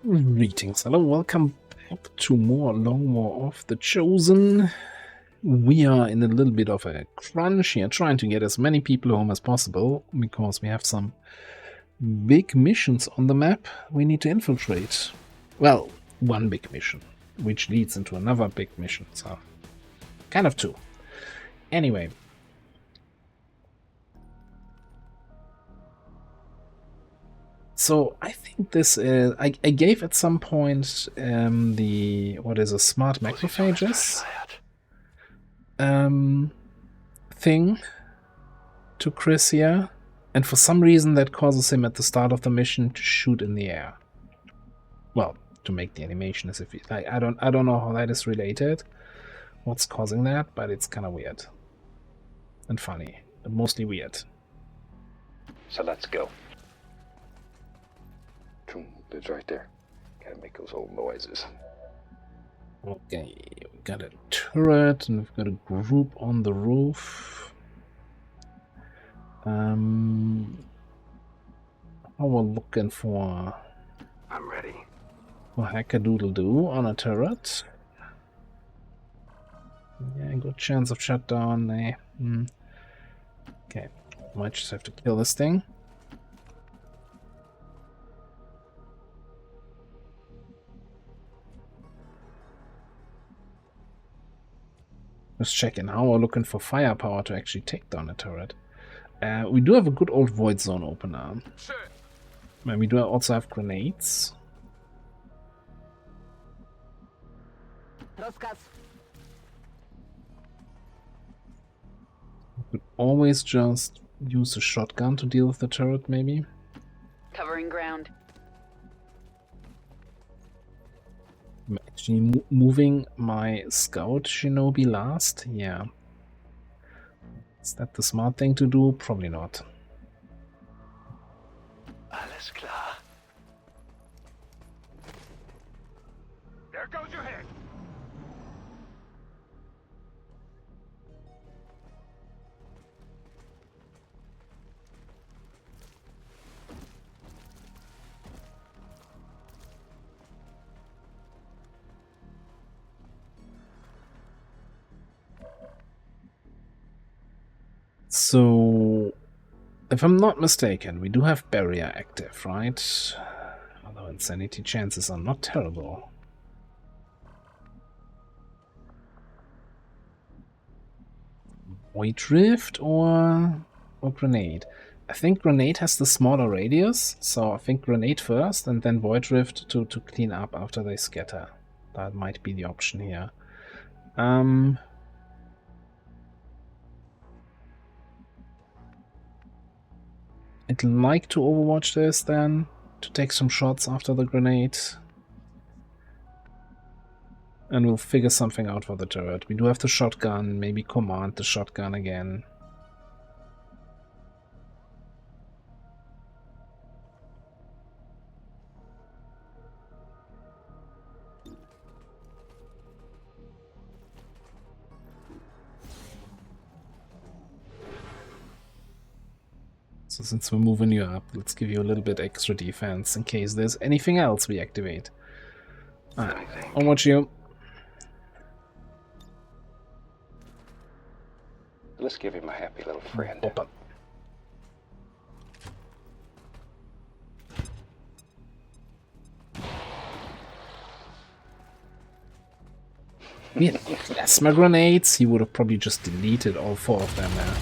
Greetings, hello, welcome back to more Long War of the Chosen. We are in a little bit of a crunch here, trying to get as many people home as possible, because we have some big missions on the map we need to infiltrate. Well, one big mission, which leads into another big mission, so kind of two. Anyway. So I think this is, I gave at some point what is a smart macrophages thing to Chris here, and for some reason that causes him at the start of the mission to shoot in the air. Well, to make the animation as if he, like, I don't know how that is related, what's causing that, but it's kind of weird and funny, but mostly weird. So let's go. It's right there. Gotta make those old noises. Okay, we got a turret and we've got a group on the roof. How we're looking for... I'm ready. Hackadoodle-doo on a turret. Yeah, good chance of shutdown. Okay, might just have to kill this thing. Just checking how we're looking for firepower to actually take down a turret. We do have a good old void zone opener. And we do also have grenades. We could always just use a shotgun to deal with the turret, maybe. Covering ground. I'm actually moving my scout shinobi last. Yeah. Is that the smart thing to do? Probably not. Alles klar. There goes your head. So, if I'm not mistaken, we do have barrier active, right? Although insanity chances are not terrible. Void Rift or grenade? I think grenade has the smaller radius, so I think grenade first and then Void Rift to clean up after they scatter. That might be the option here. I'd like to overwatch this then, to take some shots after the grenade. And we'll figure something out for the turret. We do have the shotgun, maybe command the shotgun again. So since we're moving you up, let's give you a little bit extra defense in case there's anything else we activate. Alright, I'll watch you. Let's give him a happy little friend. Opa. We had plasma grenades. He would have probably just deleted all 4 of them there.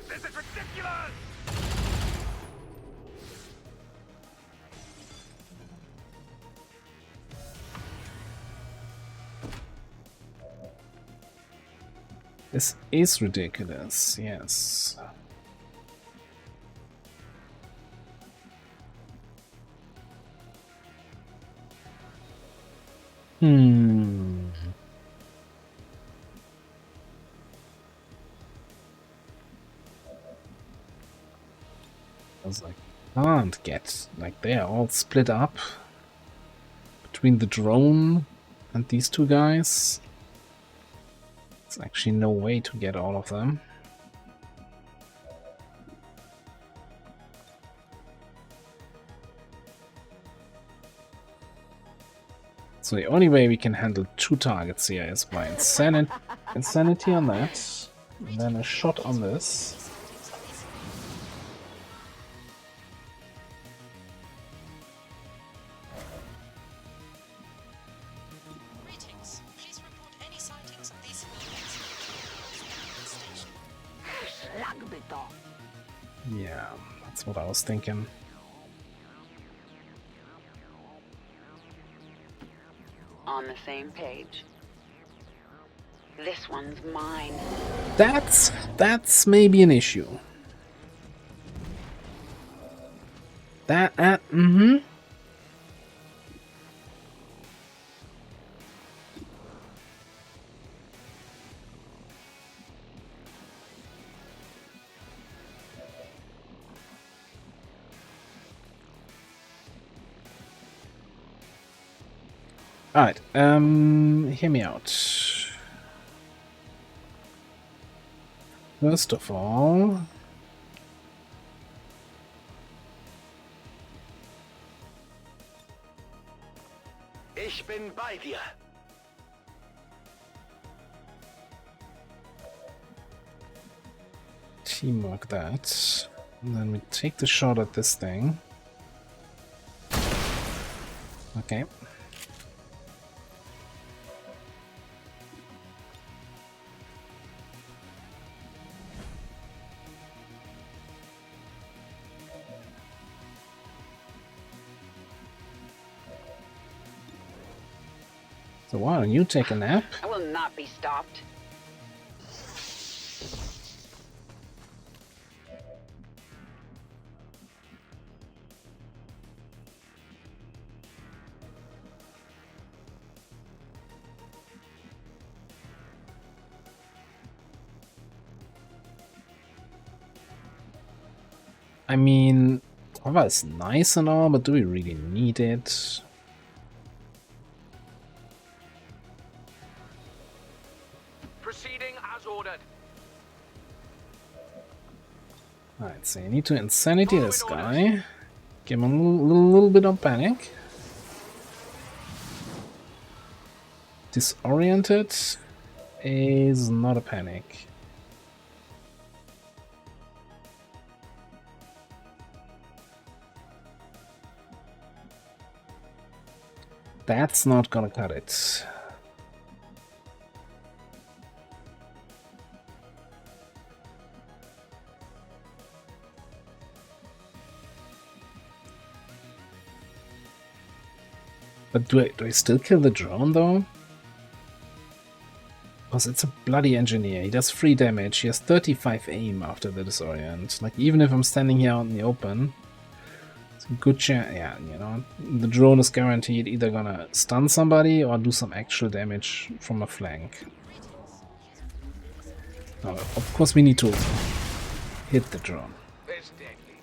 This is ridiculous! This is ridiculous, yes. I was like, can't get, like, they're all split up between the drone and these 2 guys. There's actually no way to get all of them. So the only way we can handle 2 targets here is by insanity on that, and then a shot on this. Greetings. Please report any sightings of these buildings. Yeah, that's what I was thinking. On the same page. This one's mine. That's maybe an issue. Mm-hmm. Alright, hear me out. First of all, Ich bin bei dir. teamwork that. And then we take the shot at this thing. Okay. So why don't you take a nap? I will not be stopped. I mean, cover is nice and all, but do we really need it? Proceeding as ordered. Alright, so you need to insanity this guy. Give him a little bit of panic. Disoriented is not a panic. That's not gonna cut it. But do I still kill the drone though? Because it's a bloody engineer. He does 3 damage. He has 35 aim after the disorient. Like, even if I'm standing here out in the open, it's a good chance. Yeah, you know, the drone is guaranteed either gonna stun somebody or do some actual damage from a flank. Now, of course, we need to hit the drone. It's deadly.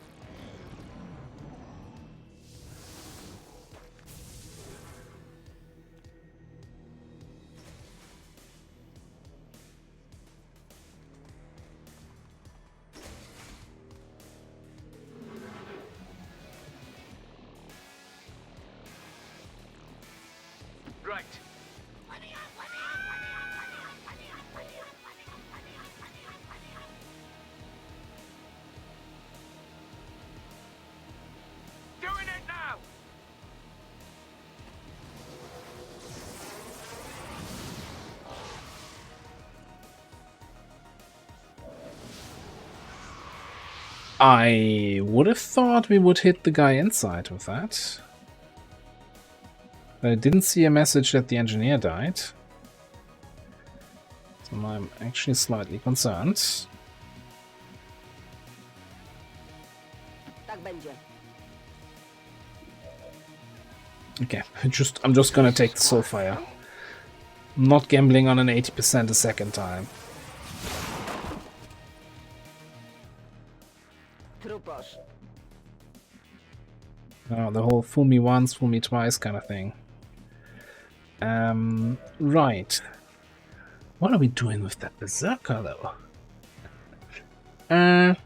Right. Doing it now. I would have thought we would hit the guy inside with that. But I didn't see a message that the engineer died. So I'm actually slightly concerned. Okay, I'm just gonna take the Soulfire. I'm not gambling on an 80% a second time. Oh, the whole fool me once, fool me twice kind of thing. Right. What are we doing with that Berserker, though? I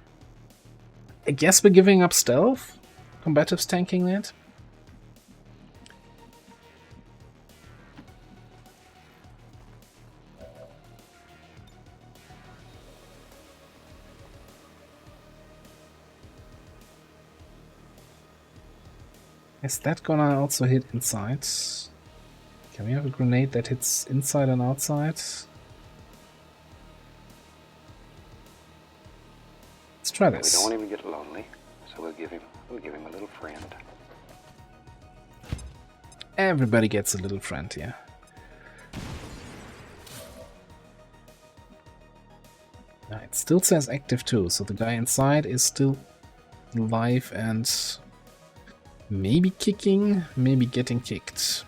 guess we're giving up stealth? Combatives tanking that? Is that gonna also hit inside? Can we have a grenade that hits inside and outside? Let's try We this. don't want him to get lonely, so we'll give him a little friend. Everybody gets a little friend here. It still says active too, so the guy inside is still alive and maybe kicking, maybe getting kicked.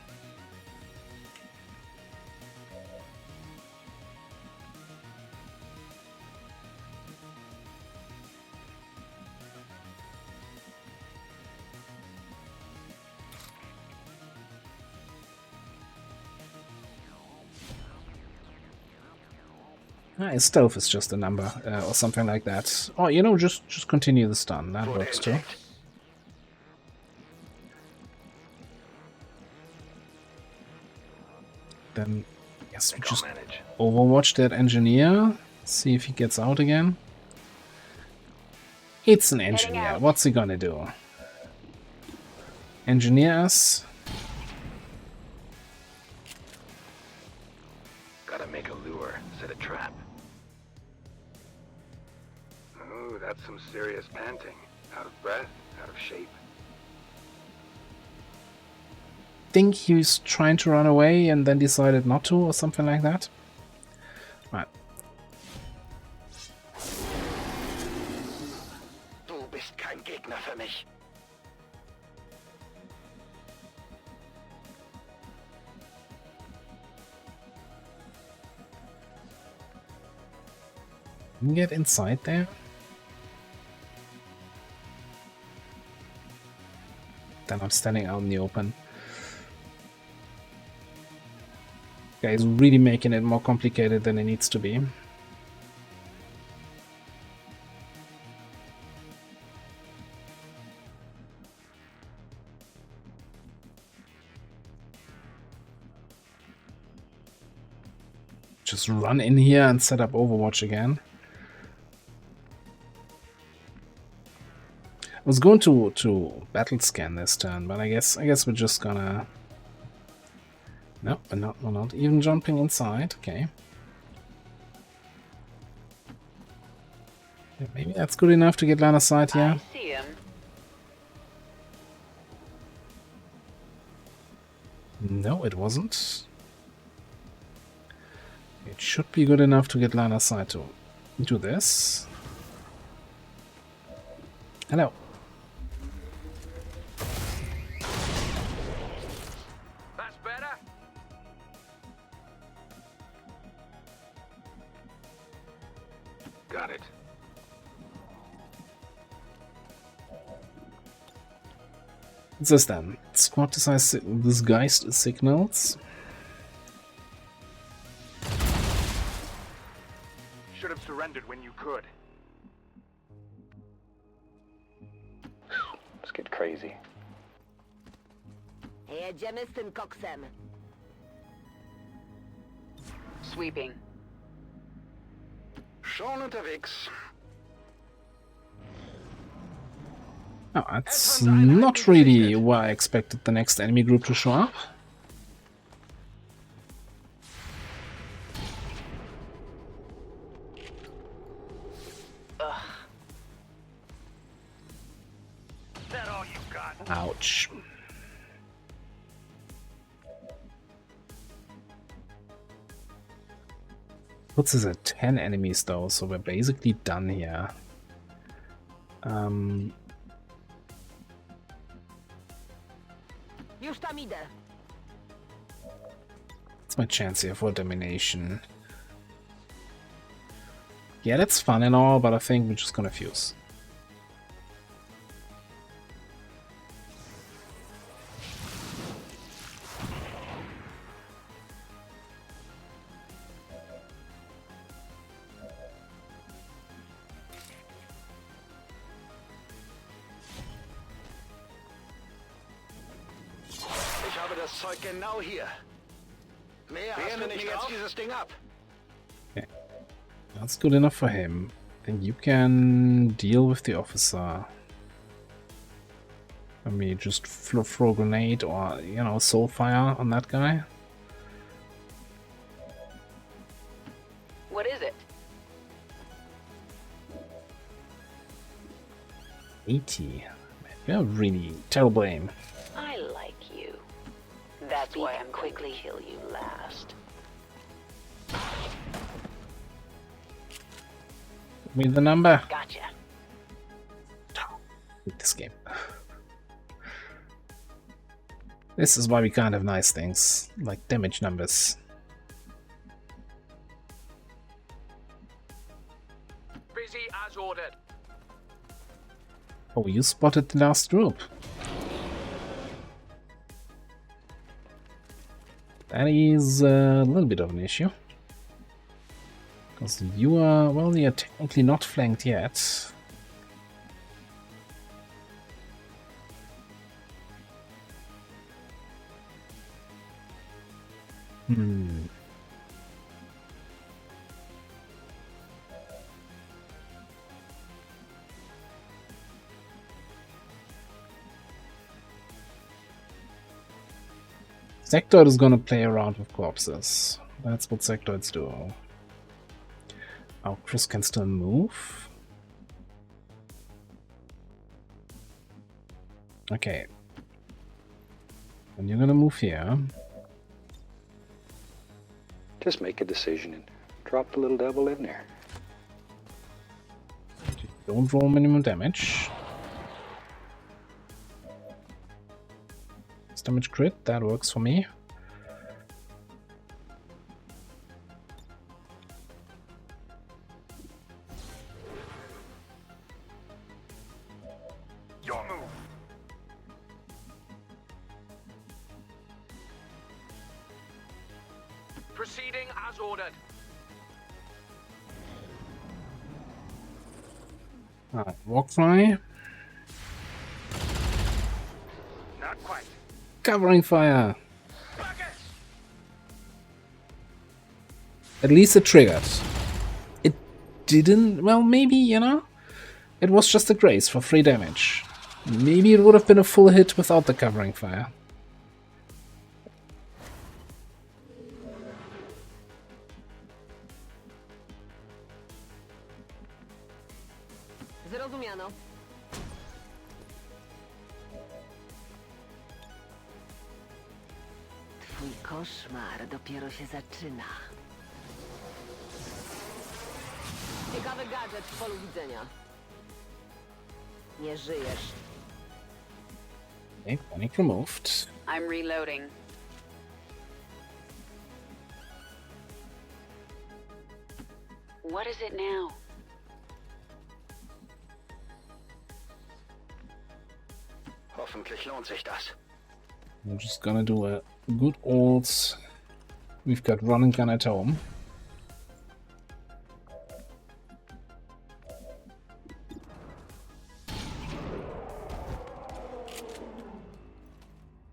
His stealth is just a number, or something like that. Oh, you know, just continue the stun. That works too. Then, yes, we just overwatch that engineer. See if he gets out again. It's an engineer. What's he gonna do? Engineer us? Gotta make a lure, set a trap. Oh, that's some serious panting. Out of breath, out of shape. Think he's trying to run away and then decided not to, or something like that. Right. Du bist kein Gegner für mich. Can we get inside there? Then I'm standing out in the open. Guy's really making it more complicated than it needs to be. Just run in here and set up Overwatch again. I was going to battle scan this turn, but I guess we're just gonna. No, we're not even jumping inside. Okay. Yeah, maybe that's good enough to get line of sight here. I see him. No, it wasn't. It should be good enough to get line of sight to do this. Hello. That's better. Got it. What's this then? Squad disguised signals. Should have surrendered when you could. Let's get crazy. Jemiston Coxem. Sweeping. Schon unterwegs. Oh, that's not really where I expected the next enemy group to show up. That all you got? Ouch. Puts us at 10 enemies though, so we're basically done here. What's my chance here for domination? Yeah, that's fun and all, but I think we're just gonna fuse. Ich habe das Zeug genau hier. Mehr hast du nicht jetzt dieses Ding ab. Okay. That's good enough for him. Then you can deal with the officer. Let me just throw a grenade or, you know, soul fire on that guy. What is it? 80. You have really terrible aim. I like you. That's why I'm quickly kill you last. Give me the number. Gotcha. Hate this game. This is why we can't have nice things, like damage numbers. Busy as ordered. Oh, you spotted the last group. That is a little bit of an issue. Because you are, well, you're technically not flanked yet. Sectoid is gonna play around with corpses. That's what sectoids do. Our Chris can still move. Okay. And you're gonna move here. Just make a decision and drop the little devil in there. Don't roll minimum damage. Damage crit, that works for me. Your move. Proceeding as ordered. Alright, walkfly. Not quite. Covering fire. At least it triggered. It didn't, well, maybe, you know, it was just a grace for 3 damage. Maybe it would have been a full hit without the covering fire. Zrozumiano. Twój koszmar dopiero się zaczyna. Ciekawy gadżet w polu widzenia. Nie żyjesz. Okay, panic removed. I'm reloading. What is it now? Hoffentlich lohnt sich das. I'm just gonna do a good old... We've got run and gun at home.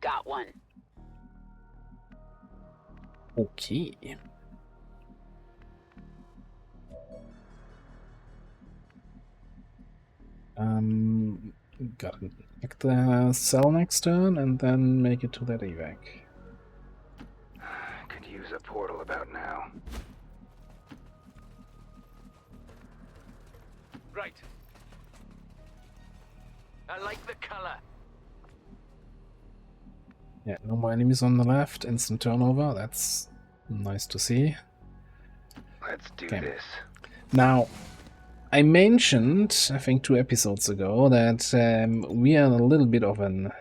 Got one. Okay. Gotta make the cell next turn and then make it to that evac. Could use a portal about now. Right. I like the color. Yeah, no more enemies on the left. Instant turnover. That's nice to see. Let's do Okay. this. Now, I mentioned, I think 2 episodes ago, that we are in a little bit of an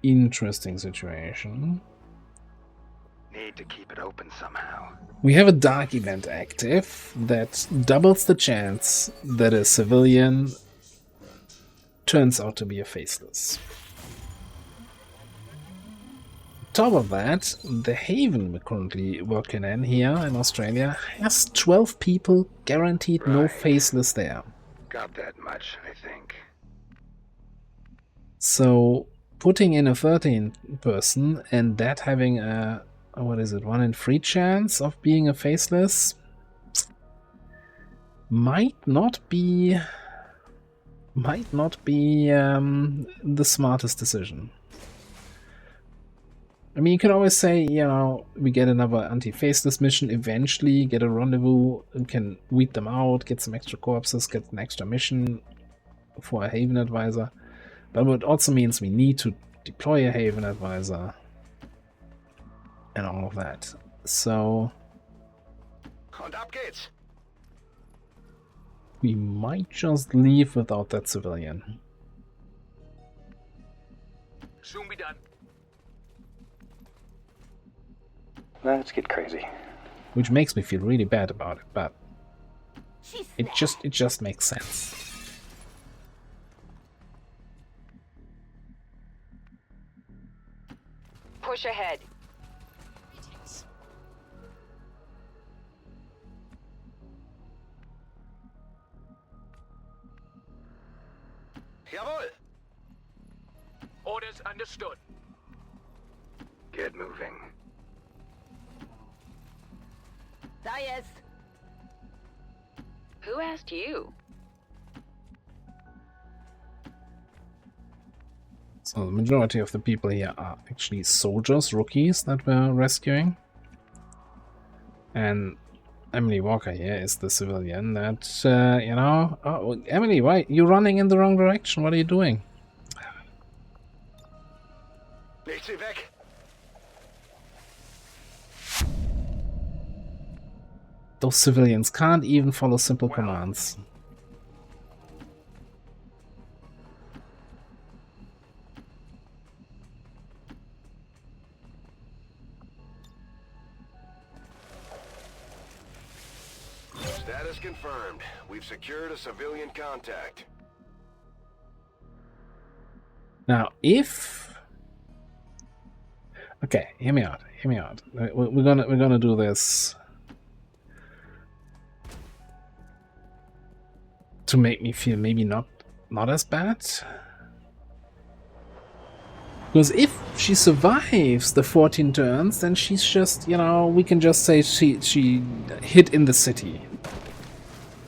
interesting situation. Need to keep it open somehow. We have a dark event active that doubles the chance that a civilian turns out to be a faceless. Top of that, the haven we're currently working in here in Australia has 12 people guaranteed no Right. faceless there. Got that much, I think. So putting in a 13 person and that having a, what is it, 1 in 3 chance of being a faceless might not be might not be the smartest decision. I mean, you can always say, you know, we get another anti-faceless mission, eventually get a rendezvous, and can weed them out, get some extra corpses, get an extra mission for a Haven Advisor. But it also means we need to deploy a Haven Advisor and all of that. So Und ab geht's. we might just leave without that civilian. Soon be done. Let's get crazy. Which makes me feel really bad about it, but She it snapped. just makes sense. Push ahead. Greetings. Jawohl. Orders understood. Get moving. Ta jest. Who asked you? So the majority of the people here are actually soldiers, rookies that we're rescuing. And Emily Walker here is the civilian that, you know... Oh, Emily, why? You're running in the wrong direction. What are you doing? Nicht sie weg. Those civilians can't even follow simple commands. Status confirmed. We've secured a civilian contact. Now, if... Okay, hear me out. Hear me out. We're gonna do this to make me feel maybe not as bad. Because if she survives the 14 turns, then she's just, you know, we can just say she hid in the city.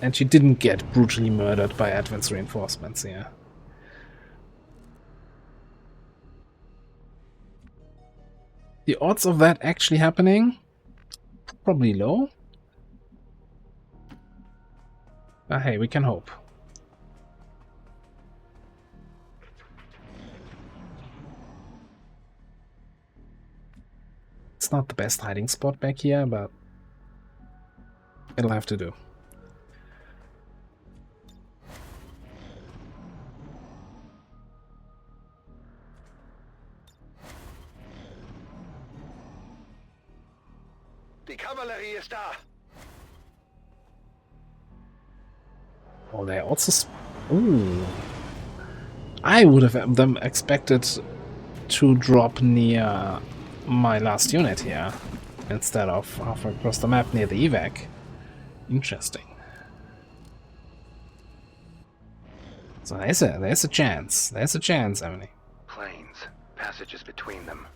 And she didn't get brutally murdered by advanced reinforcements here. The odds of that actually happening? Probably low. But hey, we can hope. It's not the best hiding spot back here, but it'll have to do. Die Kavallerie ist da. Oh, they also... Ooh. I would have them expected to drop near my last unit here, instead of halfway across the map near the evac. Interesting. So there's a chance. There's a chance, Emily. Planes. Passages between them.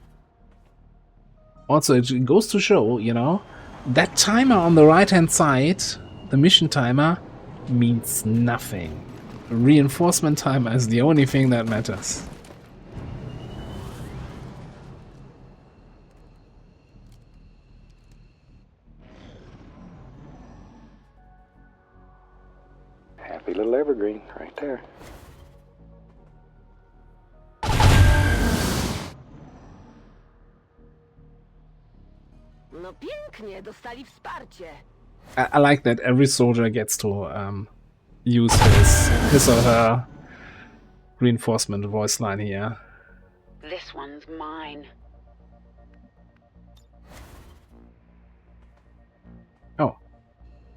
Also, it goes to show, you know, that timer on the right-hand side, the mission timer, means nothing. Reinforcement timer is the only thing that matters. Happy little evergreen right there. No pięknie, dostali wsparcie. I like that every soldier gets to use his or her reinforcement voice line here. This one's mine. Oh.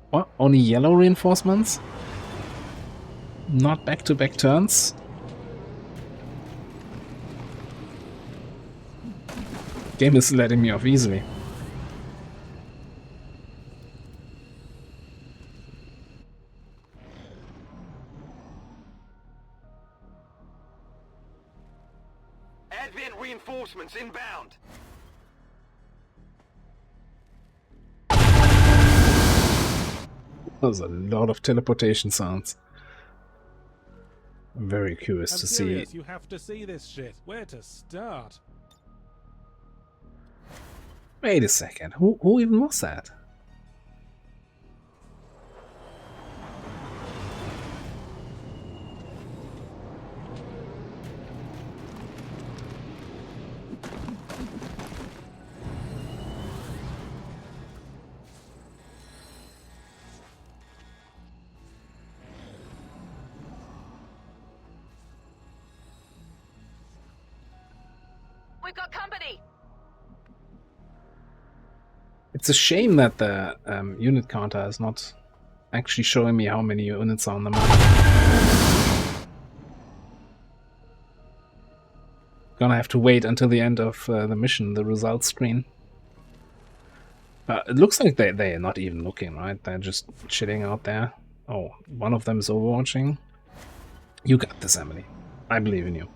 What? Only yellow reinforcements? Not back-to-back turns? Game is letting me off easily. Advent reinforcements inbound. There's a lot of teleportation sounds. I'm very curious I'm to serious, see. you have to see this shit. Where to start? Wait a second. Who even was that? We've got company! It's a shame that the unit counter is not actually showing me how many units are on the map. Gonna have to wait until the end of the mission, the results screen. It looks like they're not even looking, right? They're just chilling out there. Oh, one of them is overwatching. You got this, Emily. I believe in you.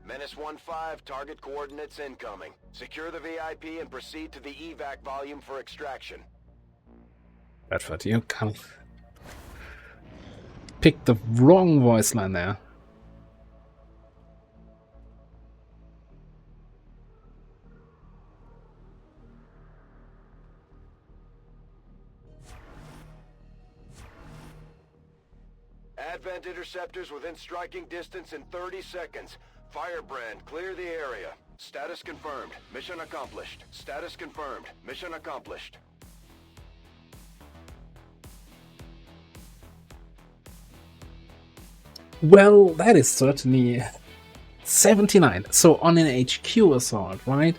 Menace 1-5, target coordinates incoming. Secure the VIP and proceed to the evac volume for extraction. Bedford, you can't pick the wrong voice line there. Advent interceptors within striking distance in 30 seconds. Firebrand, clear the area. Status confirmed. Mission accomplished. Status confirmed. Mission accomplished. Well, that is certainly 79. So on an HQ assault, right?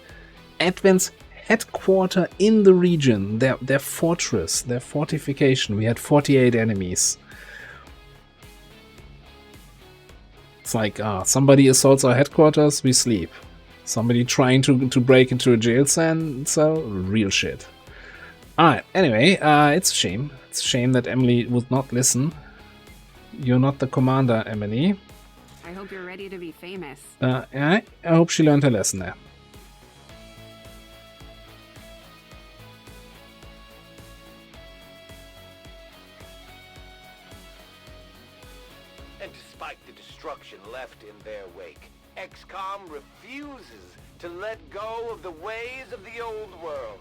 Advent's headquarter in the region, their fortress, their fortification. We had 48 enemies. It's like, somebody assaults our headquarters, we sleep. Somebody trying to break into a jail cell, real shit. Alright, anyway, it's a shame. It's a shame that Emily would not listen. You're not the commander, Emily. I hope you're ready to be famous. I hope she learned her lesson there. And despite the destruction left in their wake, XCOM refuses to let go of the ways of the old world.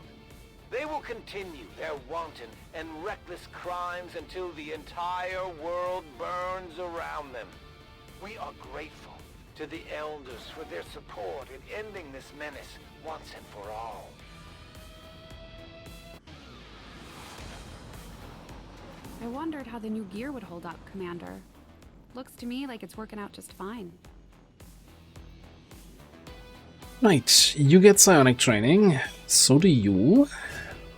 They will continue their wanton and reckless crimes until the entire world burns around them. We are grateful to the Elders for their support in ending this menace once and for all. I wondered how the new gear would hold up, Commander. Looks to me like it's working out just fine. Right, you get psionic training. So do you.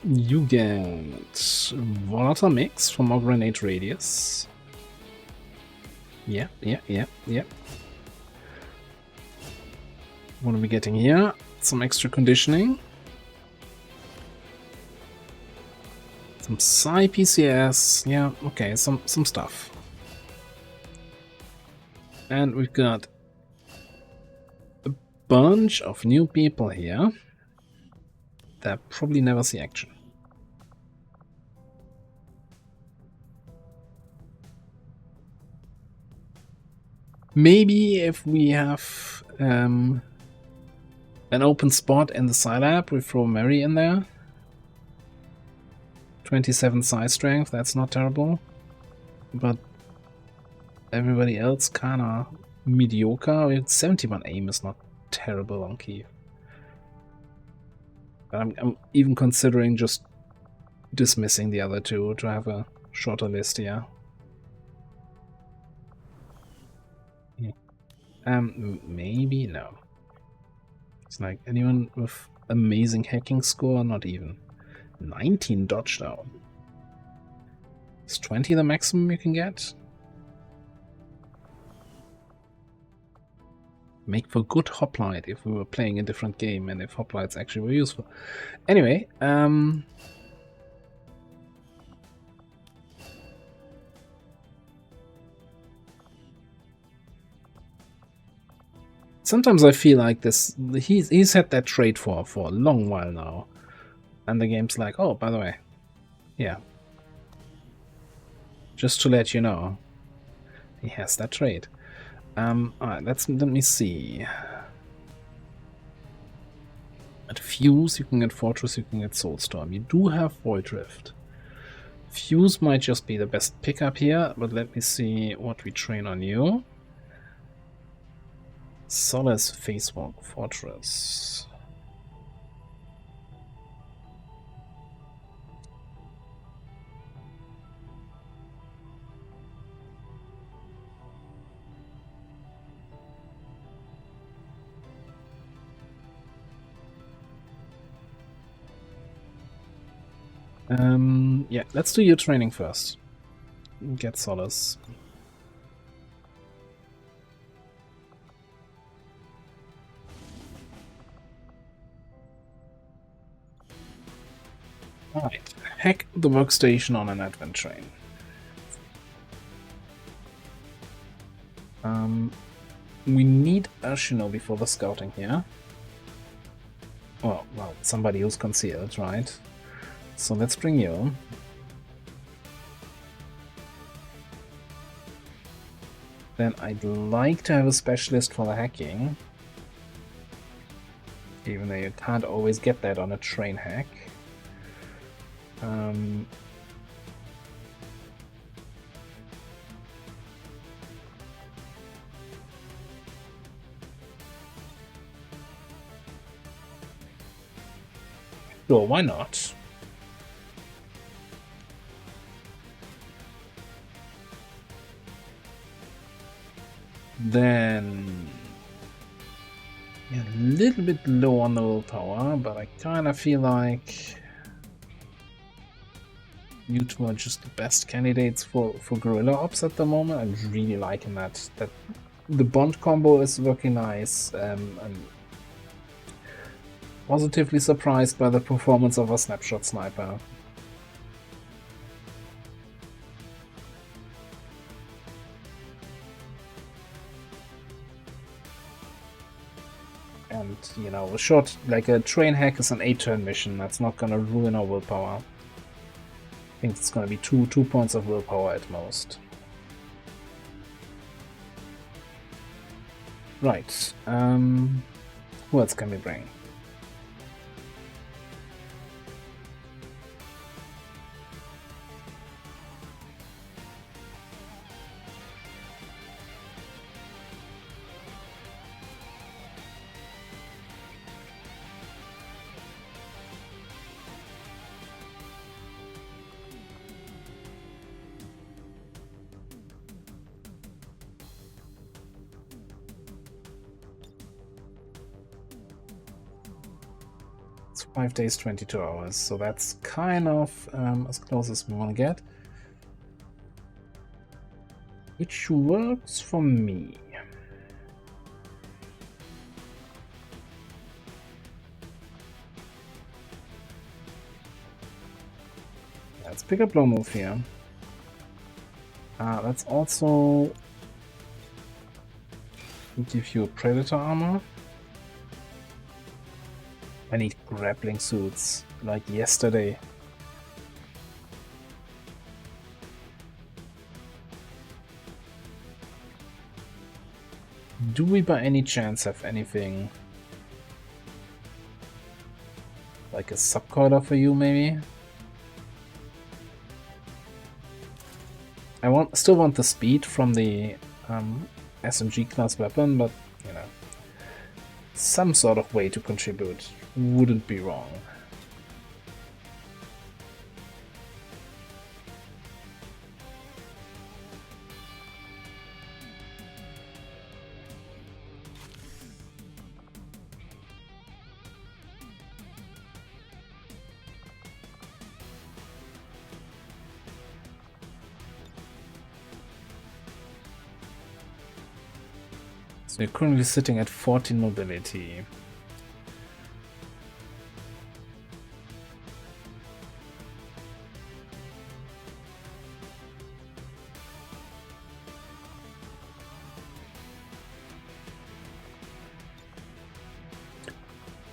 You get volatile mix from our grenade radius. Yeah. What are we getting here? Some extra conditioning. Some Psi PCS. Yeah, okay, some stuff. And we've got a bunch of new people here that probably never see action. Maybe if we have an open spot in the Scilab, we throw Mary in there. 27 psi strength, that's not terrible. But everybody else kinda mediocre. 71 aim is not terrible on Kiev. But I'm even considering just dismissing the other two to have a shorter list here. Yeah. Maybe no. It's like anyone with amazing hacking score? Not even. 19 dodge down. Is 20 the maximum you can get? Make for good hoplite if we were playing a different game and if hoplites actually were useful. Anyway, Sometimes I feel like this. He's had that trait for a long while now, and the game's like, oh, by the way, yeah, just to let you know, he has that trait. Alright, let me see. At Fuse, you can get Fortress, you can get Soulstorm. You do have Void Rift. Fuse might just be the best pickup here, but let me see what we train on you. Solace, Facewalk, Fortress. Yeah, let's do your training first. Get Solace. Alright, hack the workstation on an advent train. We need a shinobi for the scouting here. Well, somebody who's concealed, right? So let's bring you. Then I'd like to have a specialist for the hacking. Even though you can't always get that on a train hack. Sure, why not? Then a little bit low on the willpower, but I kind of feel like you two are just the best candidates for guerrilla ops at the moment. I'm really liking that the bond combo is working nice. I'm positively surprised by the performance of a snapshot sniper. And, you know, a train hack is an 8-turn mission. That's not gonna ruin our willpower. I think it's gonna be two points of willpower at most. Right. Who else can we bring? It's 5 days, 22 hours, so that's kind of as close as we want to get. Which works for me. Let's pick up low move here. Let's also give you predator armor. I need grappling suits, like yesterday. Do we by any chance have anything like a subcoiler for you, maybe? I still want the speed from the SMG class weapon, but you know, some sort of way to contribute wouldn't be wrong. So you're currently sitting at 14 mobility.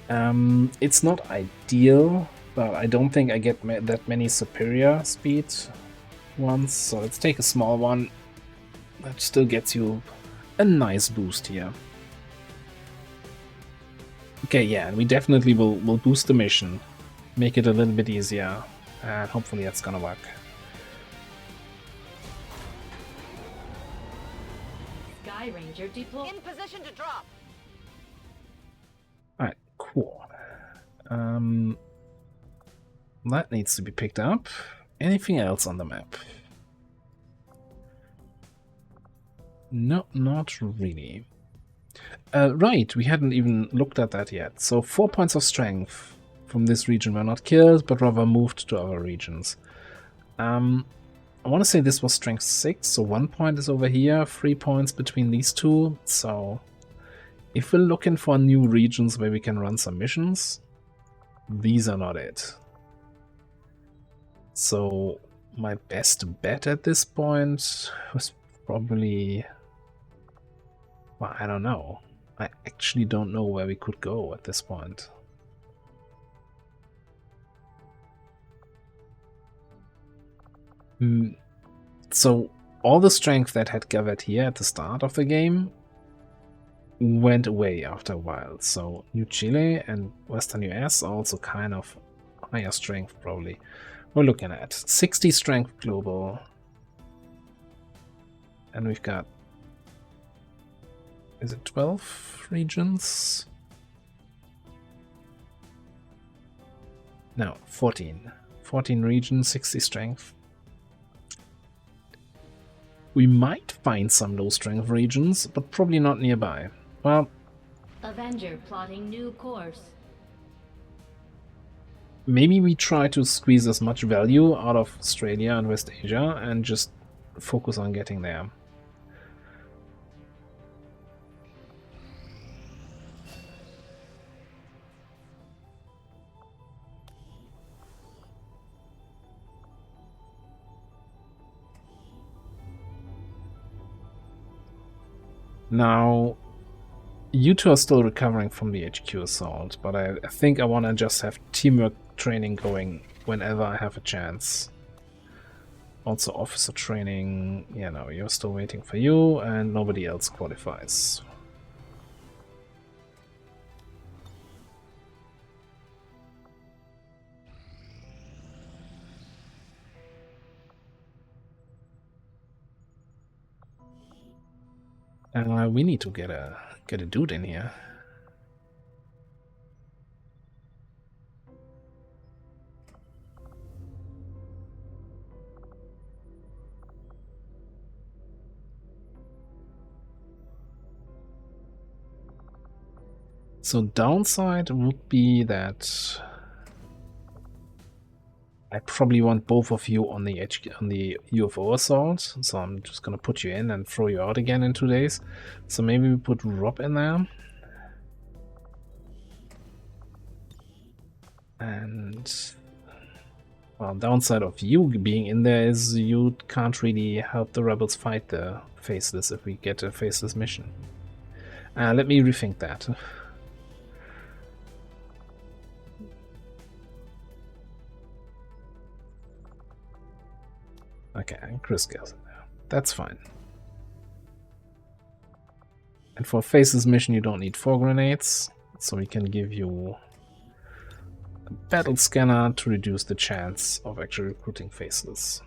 It's not ideal, but I don't think I get that many superior speed ones, so let's take a small one that still gets you a nice boost here. Okay, yeah, and we definitely will boost the mission, make it a little bit easier, and hopefully that's gonna work. Sky Ranger deployed. In position to drop. Alright, cool. That needs to be picked up. Anything else on the map? No, not really. Right, we hadn't even looked at that yet. So 4 points of strength from this region were not killed, but rather moved to other regions. I want to say this was strength 6, so 1 point is over here, 3 points between these two. So if we're looking for new regions where we can run some missions, these are not it. So my best bet at this point was probably... well, I don't know. I actually don't know where we could go at this point. So all the strength that had gathered here at the start of the game went away after a while. So New Chile and Western US are also kind of higher strength probably. We're looking at 60 strength global. And we've got... is it 12 regions? No, 14. 14 regions, 60 strength. We might find some low strength regions, but probably not nearby. Well... Avenger plotting new course. maybe we try to squeeze as much value out of Australia and West Asia and just focus on getting there. Now, you two are still recovering from the HQ assault, but I think I want to just have teamwork training going whenever I have a chance. Also officer training, yeah, no, you're still waiting for you and nobody else qualifies. We need to get a dude in here. So downside would be that I probably want both of you on the UFO assault, so I'm just gonna put you in and throw you out again in 2 days. So maybe we put Rob in there. And well, downside of you being in there is you can't really help the rebels fight the Faceless if we get a Faceless mission. Let me rethink that. Okay, Chris goes in there. That's fine. And for Faceless mission you don't need 4 grenades, so we can give you a battle scanner to reduce the chance of actually recruiting Faceless.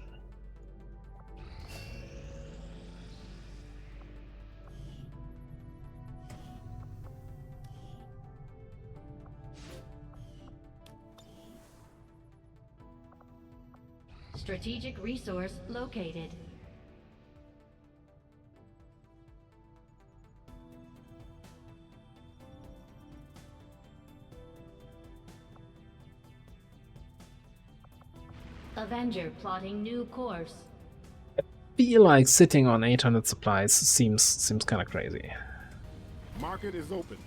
Strategic resource located. Avenger plotting new course. I feel like sitting on 800 supplies seems kind of crazy. Market is open.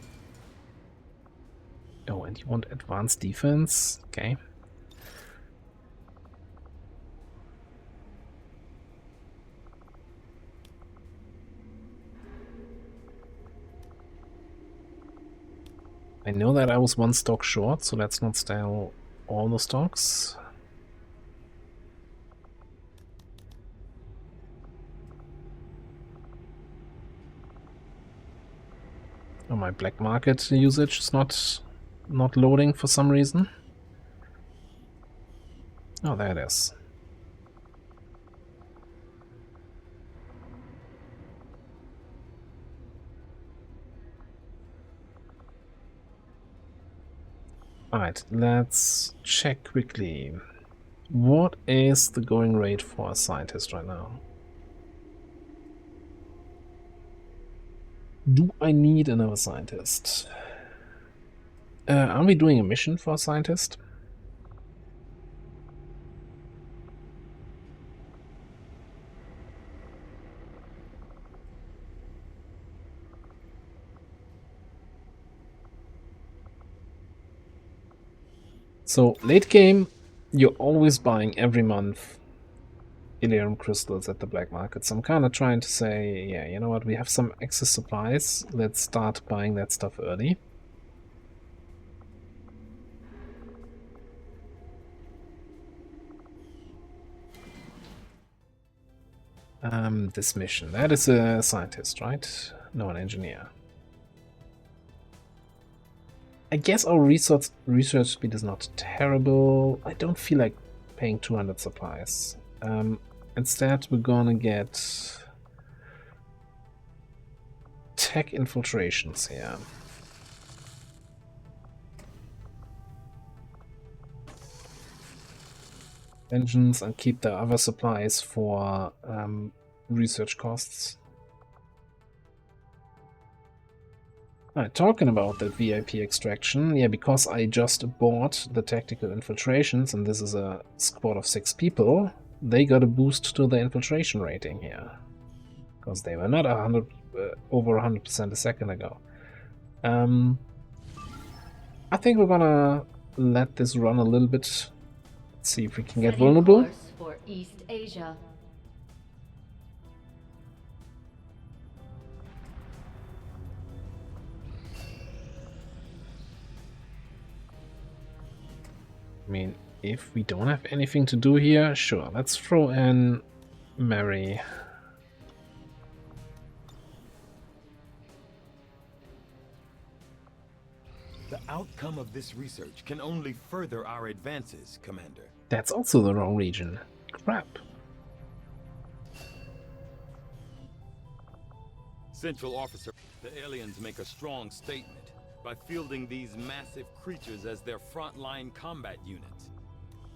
Oh, and you want advanced defense? Okay. I know that I was one stock short, so let's not steal all the stocks. Oh, my black market usage is not loading for some reason. Oh, there it is. Alright, let's check quickly. What is the going rate for a scientist right now? Do I need another scientist? Are we doing a mission for a scientist? So, late game, you're always buying every month Illyrium crystals at the black market. So I'm kind of trying to say, yeah, you know what, we have some excess supplies. Let's start buying that stuff early. This mission, that is a scientist, right? No, an engineer. I guess our research speed is not terrible. I don't feel like paying 200 supplies. Instead, we're gonna get tech infiltrations here. Engines, and keep the other supplies for research costs. Alright, talking about that VIP extraction, yeah, because I just bought the tactical infiltrations, and this is a squad of 6 people, they got a boost to the infiltration rating here. Because they were not over 100% a second ago. I think we're gonna let this run a little bit. Let's see if we can get vulnerable. Course for East Asia. I mean, if we don't have anything to do here, sure, let's throw in Mary. The outcome of this research can only further our advances, Commander. That's also the wrong region. Crap. Central Officer, the aliens make a strong statement by fielding these massive creatures as their frontline combat units.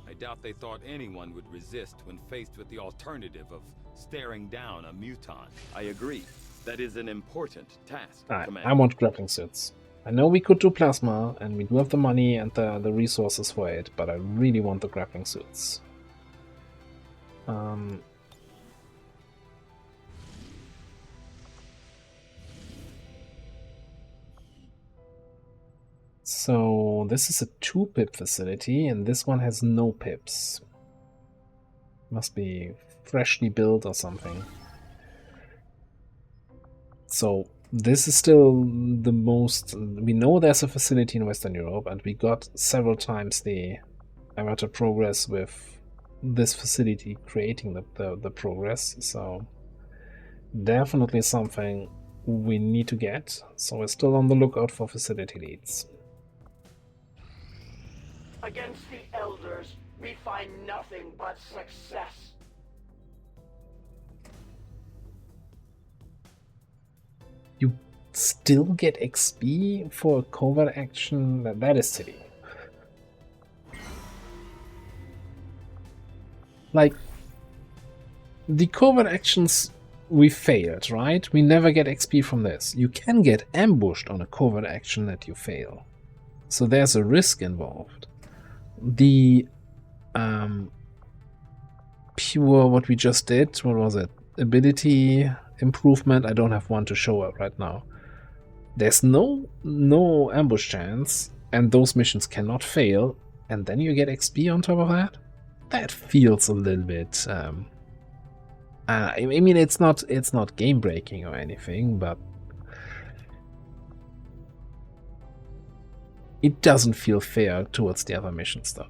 I doubt they thought anyone would resist when faced with the alternative of staring down a muton. I agree. That is an important task, Commander. I want grappling suits. I know we could do plasma, and we do have the money and the resources for it, but I really want the grappling suits. So this is a 2-pip facility, and this one has no pips. Must be freshly built or something. So this is still the most... We know there's a facility in Western Europe, and we got several times the amateur progress with this facility creating the progress. So definitely something we need to get. So we're still on the lookout for facility leads. Against the Elders, we find nothing but success. You still get XP for a covert action? That is silly. Like, the covert actions we failed, right? We never get XP from this. You can get ambushed on a covert action that you fail. So there's a risk involved. The pure what we just did, what was it? Ability improvement, I don't have one to show up right now. There's no ambush chance, and those missions cannot fail, and then you get XP on top of that? That feels a little bit I mean, it's not game breaking or anything, but It doesn't feel fair towards the other missions, though.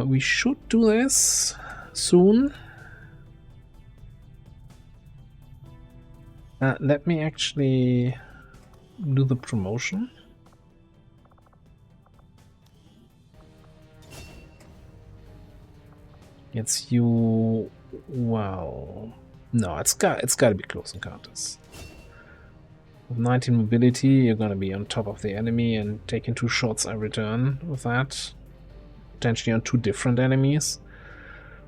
We should do this soon. Let me actually do the promotion. It's you. Well, no, it's got to be close encounters. With 19 mobility, you're gonna be on top of the enemy and taking 2 shots every turn with that. Potentially on 2 different enemies,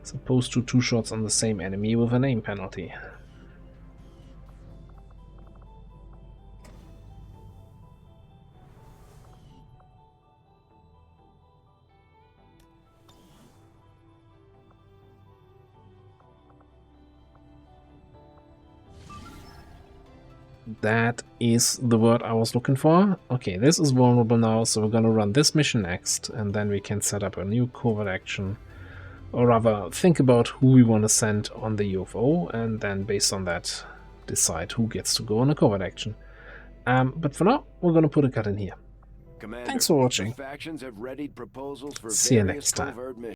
as opposed to 2 shots on the same enemy with an aim penalty. That is the word I was looking for. Okay, this is vulnerable now, so we're gonna run this mission next, and then we can set up a new covert action. Or rather, think about who we want to send on the UFO, and then based on that, decide who gets to go on a covert action. But for now, we're gonna put a cut in here. Commander, thanks for watching. factions have readied proposals for See you next time. covert missions.